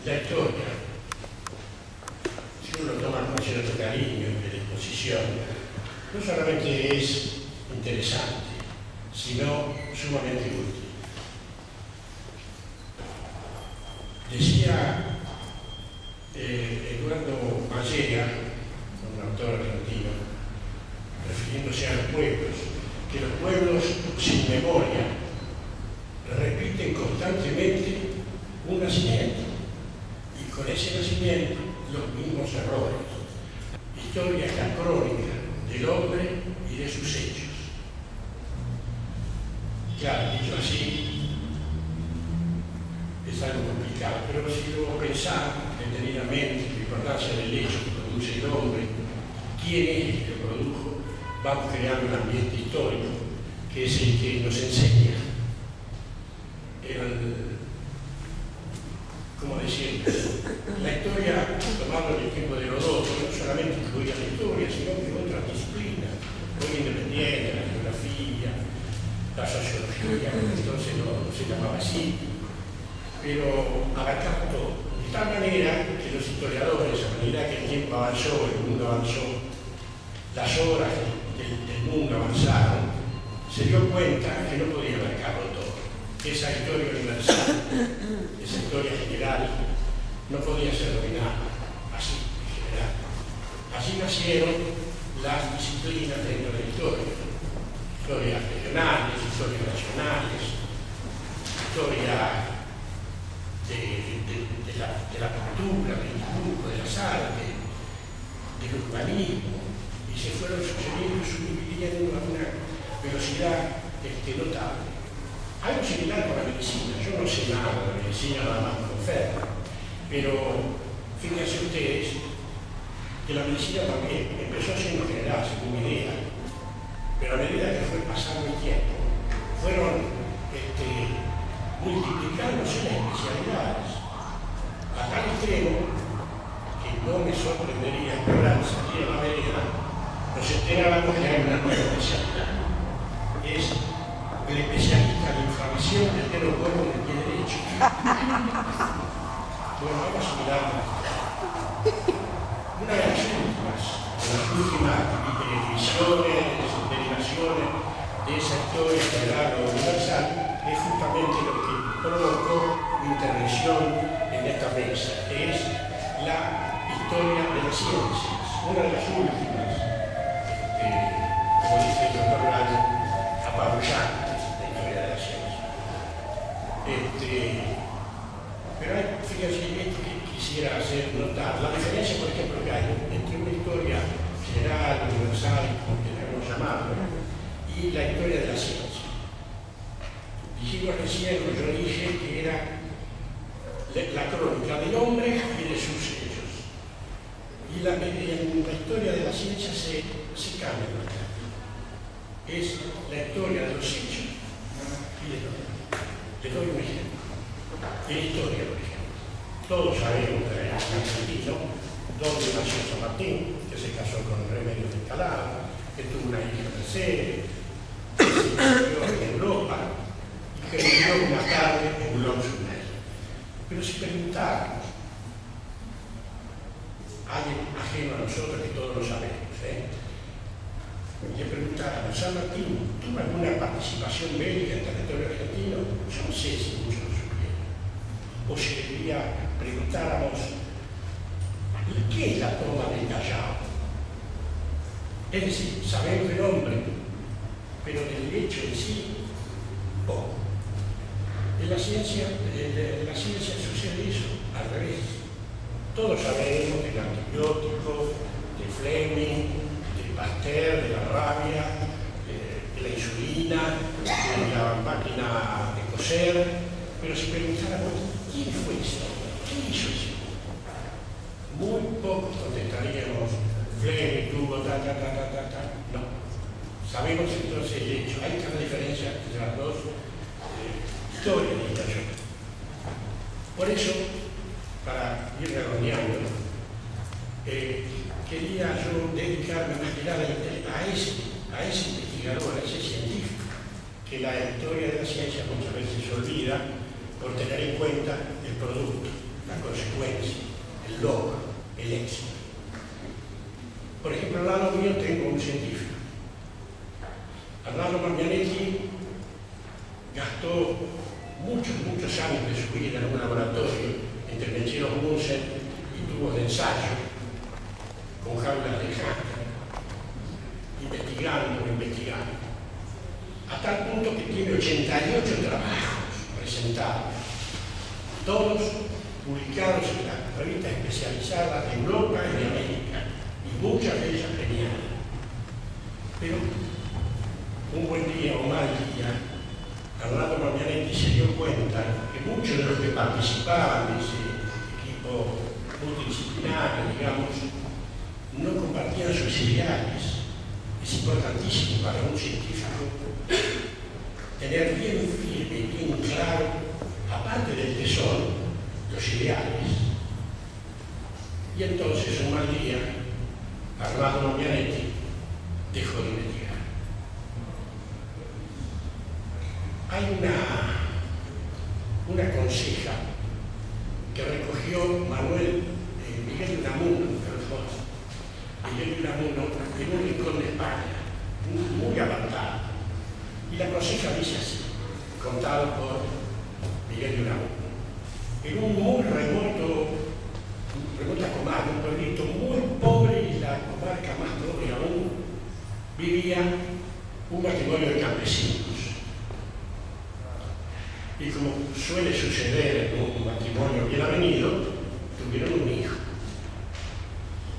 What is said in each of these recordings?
La historia, si uno toma con cierto cariño y predisposición, no solamente es interesante, sino sumamente útil. Decía Eduardo Mallera, un autor argentino, refiriéndose a los pueblos, que los pueblos sin memoria repiten constantemente un nacimiento y con ese nacimiento los mismos errores. Historia es la crónica del hombre y de sus hechos. Claro, dicho así, es algo complicado, pero si luego pensar detenidamente, recordarse del hecho que produce el hombre, quién es el que produjo, vamos creando un ambiente histórico que es el que nos enseña. ¿Cómo decirlo? La historia, tomando el tiempo de Heródoto, no solamente incluía la historia, sino que otras disciplinas, muy independientes, la geografía, la sociología, que entonces no se llamaba así, pero abarcaba todo. De tal manera que los historiadores, a medida que el tiempo avanzó, el mundo avanzó, las obras del mundo avanzaron, se dio cuenta que no podía abarcarlo todo. Esa historia universal, esa historia general, no podía ser dominada así, en general. Así nacieron las disciplinas dentro de la historia. Historias regionales, historias nacionales, historia de la cultura, del dibujo, de las artes, del urbanismo, y se fueron sucediendo y subdividiendo a una velocidad notable. Algo similar con la medicina. Yo no sé nada de la medicina, nada más como enfermo, pero fíjense ustedes que la medicina también empezó siendo general, según mi idea, pero a medida que fue pasando el tiempo, fueron multiplicándose las especialidades a tal extremo que no me sorprendería que ahora salir a la vereda nos enteráramos que hay una nueva especialidad. Es el especialista en inflamación del dedo gordo del pie derecho. Bueno, vamos a mirar una de las últimas derivaciones de esa historia general o universal es justamente lo que provocó mi intervención en esta mesa, que es la historia de las ciencias, una de las últimas, como dice el doctor Gallo, apabullantes de la historia de la ciencia. Pero fíjense, esto que quisiera hacer notar, la diferencia, por ejemplo, que hay entre una historia general, universal, como queramos llamarlo, y la historia de la ciencia. Dijimos recién, yo dije que era la crónica del hombre y de sus hechos. Y en la historia de la ciencia se cambia la cara. Es la historia de los hechos y del hombre. Les doy un ejemplo. En la historia, por ejemplo, todos sabemos que era San Martín, donde nació San Martín, que se casó con Remedios de Escalada, que tuvo una hija Mercedes, que se crió en Europa y que vivió una tarde en Boulogne-sur-Mer. Pero si preguntáramos a alguien ajeno a nosotros, que todos lo sabemos, le preguntáramos, ¿San Martín tuvo alguna participación bélica en el territorio argentino? Yo no sé si muchos lo supieran. O si preguntáramos, ¿qué es la toma del Callao? Es decir, sabemos el nombre, pero del hecho en sí, poco. En la ciencia sucede eso, al revés. Todos sabemos del antibiótico, de Fleming, de Pasteur, de la rabia, de la insulina, de la máquina de coser, pero si preguntáramos, ¿quién fue ese hombre? ¿Qué hizo ese hombre? Muy pocos contestaríamos, Fleming tuvo ta. No. Sabemos entonces el hecho. Hay una diferencia entre las dos historias de esta yo. Por eso, para ir redondeando, quería yo dedicarme una mirada a ese investigador, a ese científico, que la historia de la ciencia muchas veces se olvida por tener en cuenta el producto, la consecuencia. el logro, el éxito. Por ejemplo, al lado mío tengo un científico. Arnaldo Magnanelli gastó muchos años de su vida en un laboratorio entre Mencheros Bunsen y tubos de ensayo, con jaulas de hámster, investigando, a tal punto que tiene 88 trabajos presentados, todos publicados en las revistas especializadas de Europa y de América, y muchas de ellas premiadas. Pero un buen día o mal día, Arnaldo Magnanelli se dio cuenta que muchos de los que participaban de ese equipo multidisciplinario, digamos, no compartían sus ideales. Es importantísimo para un científico tener bien firme, bien claro, aparte del tesoro, los ideales. Y entonces, un mal día, Arnaldo Magnanelli dejó de investigar. Hay una conseja que recogió Miguel de Unamuno, Miguel de Unamuno, en un rincón de España, muy apartado. Y la conseja dice así, contado por Miguel de Unamuno. En un muy remota comarca, un pueblito muy pobre, y la comarca más pobre aún, vivía un matrimonio de campesinos. Y como suele suceder en un matrimonio bien avenido, tuvieron un hijo.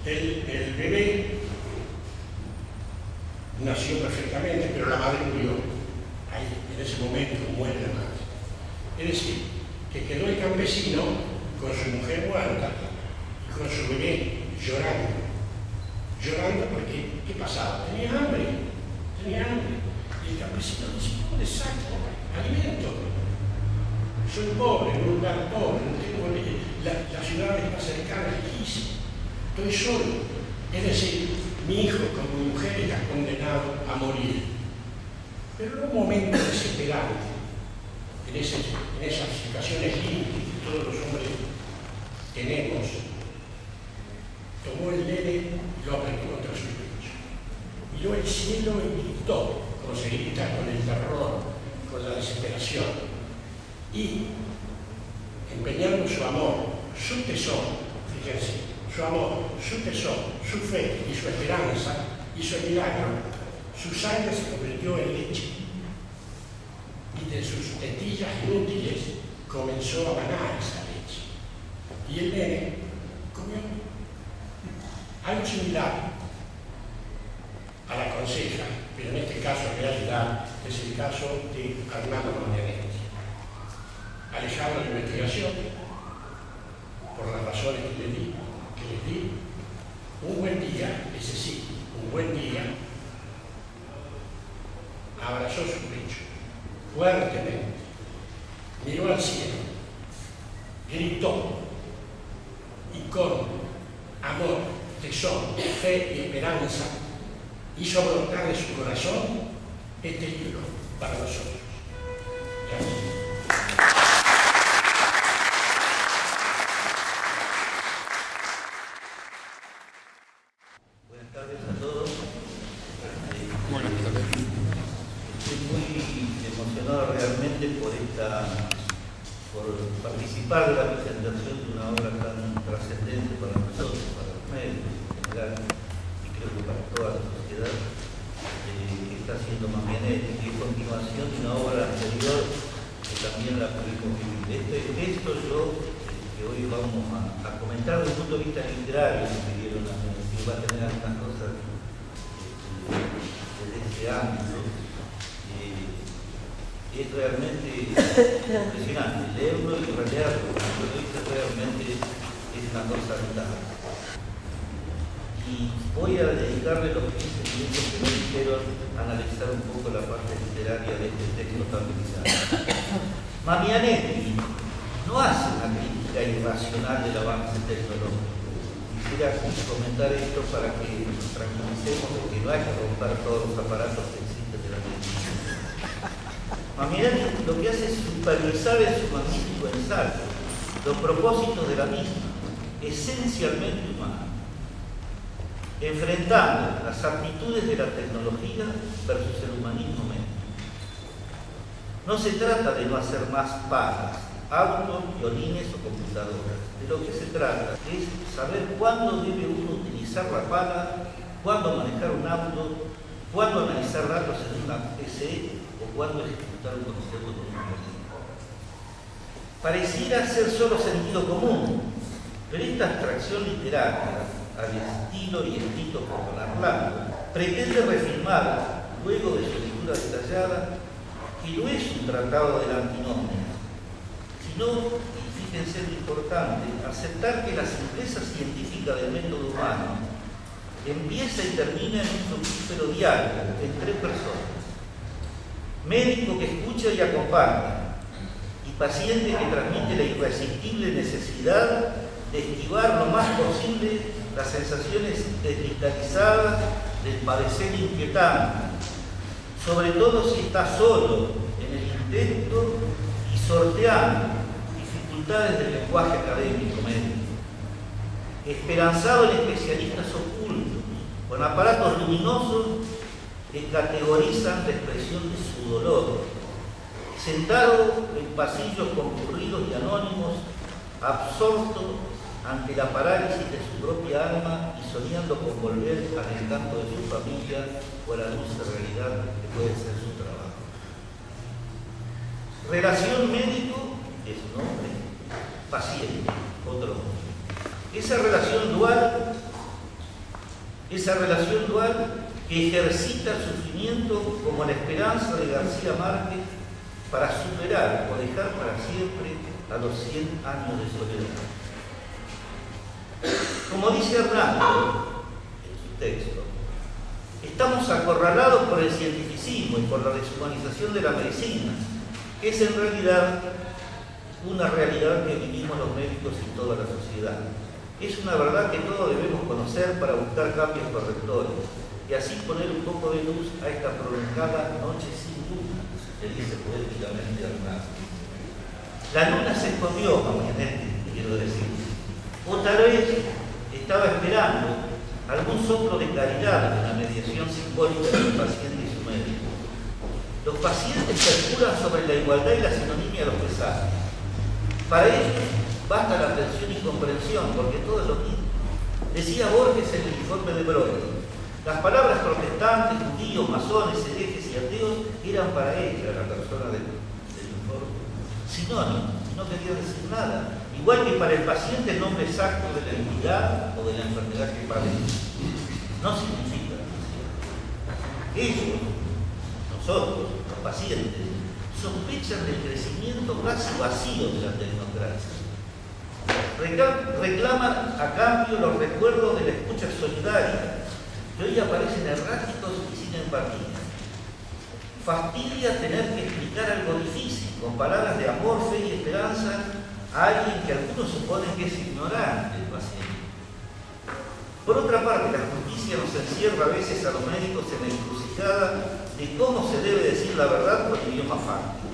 El bebé nació perfectamente, pero la madre murió. Ahí, en ese momento muere la madre. Es decir, que quedó el campesino con su mujer muerta y con su bebé llorando. Llorando porque, ¿qué pasaba? Tenía hambre. Y el campesino dice, ¿cómo le saco alimento? Soy pobre, en un lugar pobre, no tengo la ciudad está cercana, lejísima. Estoy solo. Es decir, mi hijo con mi mujer está condenado a morir. Pero en un momento desesperante, en esas situaciones límites que todos los hombres tenemos, tomó el nene y lo apretó contra su pecho. Miró el cielo y gritó, como se grita con el terror, con la desesperación. Y, empeñando su amor, su tesoro, fíjense, su amor, su tesoro, su fe y su esperanza hizo el milagro. Su sangre se convirtió en leche y de sus tetillas inútiles comenzó a manar esa leche. Y el nene comió. Algo similar a la conseja, pero en este caso en realidad es el caso de Arnaldo Magnanelli. Alejado de la investigación, por las razones que les di, un buen día, ese sí, un buen día, abrazó su pecho fuertemente, miró al cielo, gritó y con amor, tesón, fe y esperanza hizo brotar de su corazón este libro para nosotros. Gracias. Por participar de la presentación de una obra tan trascendente para nosotros, para los medios en general, y creo que para toda la sociedad, que está haciendo Magnanelli, y en continuación de una obra anterior que también la pudimos vivir. Esto que hoy vamos a comentar desde el punto de vista literario, que me dieron a mí, que va a tener algunas cosas desde ese ámbito. Es realmente impresionante leerlo y releerlo, porque realmente es una cosa vital. Y voy a dedicarle los 15 minutos que me dijeron a analizar un poco la parte literaria de este texto tan brillante. Magnanelli no hace una crítica irracional del avance tecnológico. Quisiera comentar esto para que nos tranquilicemos de que no hay que romper todos los aparatos que existen de la medicina. Magnanelli lo que hace es supervisar en su magnífico ensayo los propósitos de la misma, esencialmente humano, enfrentando las aptitudes de la tecnología versus el humanismo médico. No se trata de no hacer más palas, autos, violines o computadoras. De lo que se trata es saber cuándo debe uno utilizar la pala, cuándo manejar un auto, cuándo analizar datos en una PC o cuándo ejecutar un concepto con un algoritmo. Pareciera ser solo sentido común, pero esta abstracción literaria, al estilo y escrito por Don Arlando, pretende reafirmar, luego de su lectura detallada, que no es un tratado de la antinomia, sino, y fíjense lo importante, aceptar que la simpleza científica del método humano empieza y termina en un fructífero diálogo entre personas. Médico que escucha y acompaña, y paciente que transmite la irresistible necesidad de esquivar lo más posible las sensaciones desvitalizadas del padecer inquietante, sobre todo si está solo en el intento y sorteando dificultades del lenguaje académico médico, esperanzado en especialistas ocultos, con aparatos luminosos que categorizan la expresión de su dolor, sentado en pasillos concurridos y anónimos, absorto ante la parálisis de su propia alma y soñando con volver al encanto de su familia o a la dulce realidad que puede ser su trabajo. Relación médico es un hombre, paciente, otro hombre. Esa relación dual que ejercita el sufrimiento como la esperanza de García Márquez para superar o dejar para siempre a los 100 años de soledad. Como dice Hernando en su texto, estamos acorralados por el cientificismo y por la deshumanización de la medicina, que es en realidad una realidad que vivimos los médicos y toda la sociedad. Es una verdad que todos debemos conocer para buscar cambios correctores y así poner un poco de luz a esta prolongada noche sin luna, que dice poéticamente Hernando. La luna se escondió, Marianete, quiero decir. O tal vez estaba esperando algún soplo de caridad en la mediación simbólica del paciente y su médico. Los pacientes percuran sobre la igualdad y la sinonimia de los pesares. Para ellos basta la atención y comprensión, porque todo es lo mismo. Decía Borges en el informe de Broglie, las palabras protestantes, judíos, masones, herejes y ateos eran para ella, la persona del informe, sinónimos, no quería decir nada. Igual que para el paciente el nombre exacto de la entidad o de la enfermedad que padece. No significa. Ellos, nosotros, los pacientes, sospechan del crecimiento casi vacío de la tecnocracia. Reclaman a cambio los recuerdos de la escucha solidaria, que hoy aparecen erráticos y sin empatía. Fastidia tener que explicar algo difícil, con palabras de amor, fe y esperanza, a alguien que algunos suponen que es ignorante del paciente. Por otra parte, la justicia nos encierra a veces a los médicos en la encrucijada de cómo se debe decir la verdad con idioma fáctico.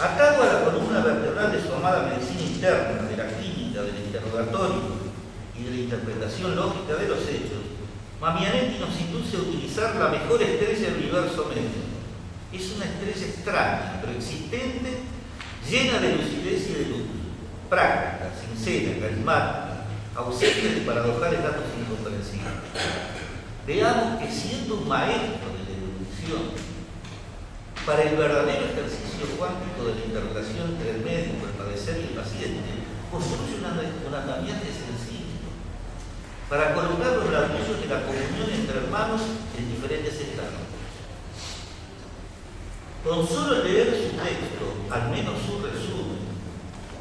Atado a la columna vertebral de su amada medicina interna, de la clínica, del interrogatorio y de la interpretación lógica de los hechos, Mamianetti nos induce a utilizar la mejor estrella del universo médico. Es una estrella extraña, pero existente, llena de lucidez y de luz, práctica, sincera, carismática, ausente de paradojales datos incomprensibles. Veamos que siendo un maestro de la erudición, para el verdadero ejercicio cuántico de la interrelación entre el médico, el padecer y el paciente, construye un andamiaje sencillo para colocar los ladrillos de la comunión entre hermanos en diferentes estados. Con solo leer su texto, al menos su resumen,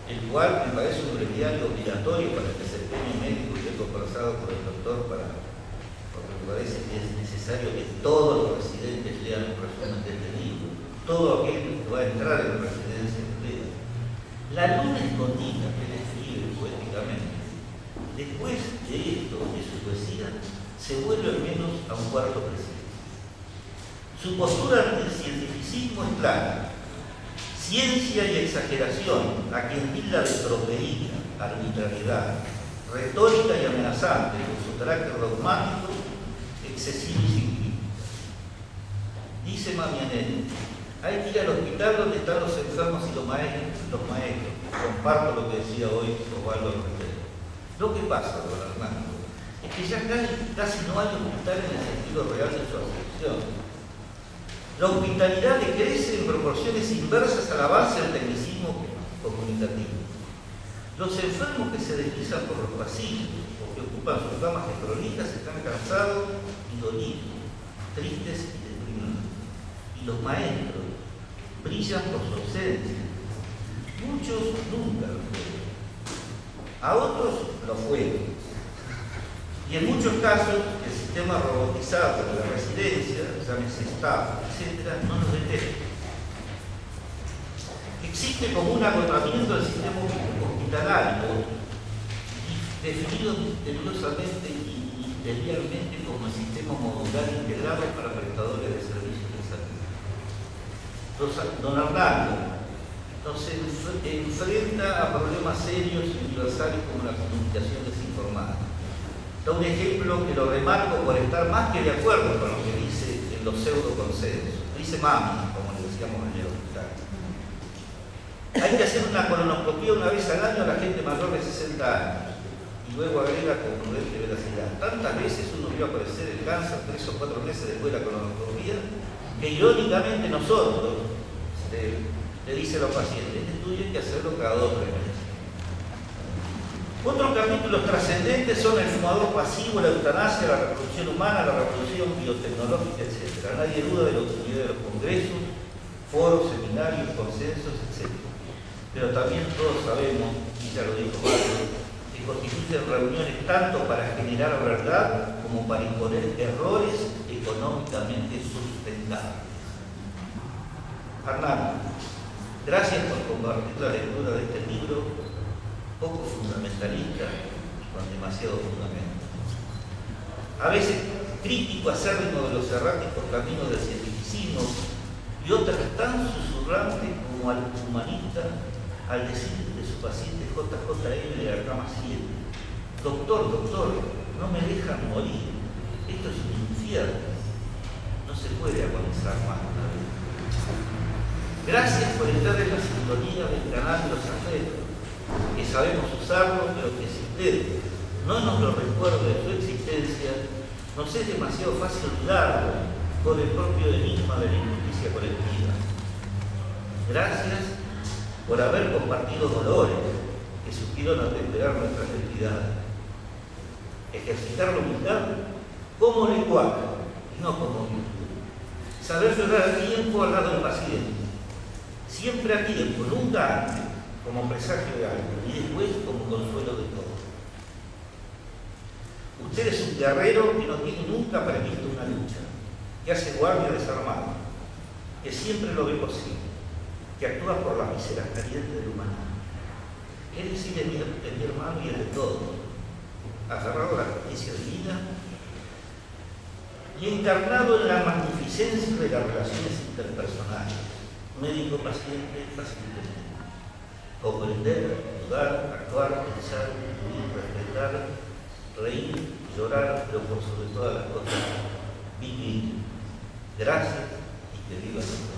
el cual me parece un breviario obligatorio para el desempeño médico y conversado por el doctor, porque me parece que es necesario que todos los residentes lean el resumen de este libro, todo aquel que va a entrar en la residencia lea. La luna escondida que él escribe poéticamente, después de esto, de su poesía, se vuelve al menos a un cuarto presente. Su postura ante el cientificismo es clara: ciencia y exageración, a quien tilda de tropeía, arbitrariedad, retórica y amenazante, con su carácter dogmático, excesivo y sin crítica. Dice Mamianet, hay que ir al hospital donde están los enfermos y los maestros. Comparto lo que decía hoy Osvaldo Rivera. Lo que pasa, don Hernando, es que ya casi no hay hospital en el sentido real de su acepción. La hospitalidad decrece en proporciones inversas al avance del tecnicismo comunicativo. Los enfermos que se deslizan por los pasillos o que ocupan sus camas desprolijas están cansados y dolidos, tristes y deprimidos. Y los maestros brillan por su ausencia. Muchos nunca lo fueron. A otros lo fueron. Y en muchos casos, el sistema robotizado de la residencia, llámese staff, etc., no los detecta. Existe como un agotamiento del sistema hospitalario, definido tenuosamente y interiormente como el sistema modular integrado para prestadores de servicios de salud. Don Hernando nos enfrenta a problemas serios y universales como la comunicación desinformada. Da un ejemplo que lo remarco por estar más que de acuerdo con lo que dice en los pseudoconsensos. Dice Mami, como le decíamos en el hospital. Hay que hacer una colonoscopía una vez al año a la gente mayor de 60 años. Y luego agrega con prudente veracidad. Tantas veces uno vio aparecer el cáncer 3 o 4 meses después de la colonoscopía, que irónicamente nosotros, le dice a los pacientes, este estudio hay que hacerlo cada 2 o 3 meses. Otros capítulos trascendentes son el fumador pasivo, la eutanasia, la reproducción humana, la reproducción biotecnológica, etc. Nadie duda de la utilidad de los congresos, foros, seminarios, consensos, etc. Pero también todos sabemos, y ya lo dijo Mario, que constituyen reuniones tanto para generar verdad como para imponer errores económicamente sustentables. Hernando, gracias por compartir la lectura de este libro poco fundamentalista y con demasiado fundamento. A veces crítico acérrimo de los erráticos caminos del cientificismo y otras tan susurrantes como al humanista al decir de su paciente JJM de la cama 7, doctor, no me dejan morir, esto es un infierno, no se puede agonizar más una vez. Gracias por estar en la sintonía del canal de los afectos, que sabemos usarlo, pero que si usted no nos lo recuerda de su existencia, nos es demasiado fácil olvidarlo por el propio enigma de la injusticia colectiva. Gracias por haber compartido dolores que supieron atemperar nuestras debilidades. Ejercitar la humildad como lenguaje, no como virtud. Saber llorar a tiempo al lado del paciente. Siempre a tiempo, nunca antes, como presagio de algo, y después como consuelo de todo. Usted es un guerrero que no tiene nunca previsto una lucha, que hace guardia desarmado, que siempre lo ve posible, que actúa por la mísera caliente de la humanidad. Es decir, es mi hermano y es de todos, aferrado a la justicia divina y encarnado en la magnificencia de las relaciones interpersonales, médico-paciente, paciente. Comprender, ayudar, actuar, pensar, vivir, respetar, reír, llorar, pero por sobre todas las cosas, vivir. Gracias y que viva nuestro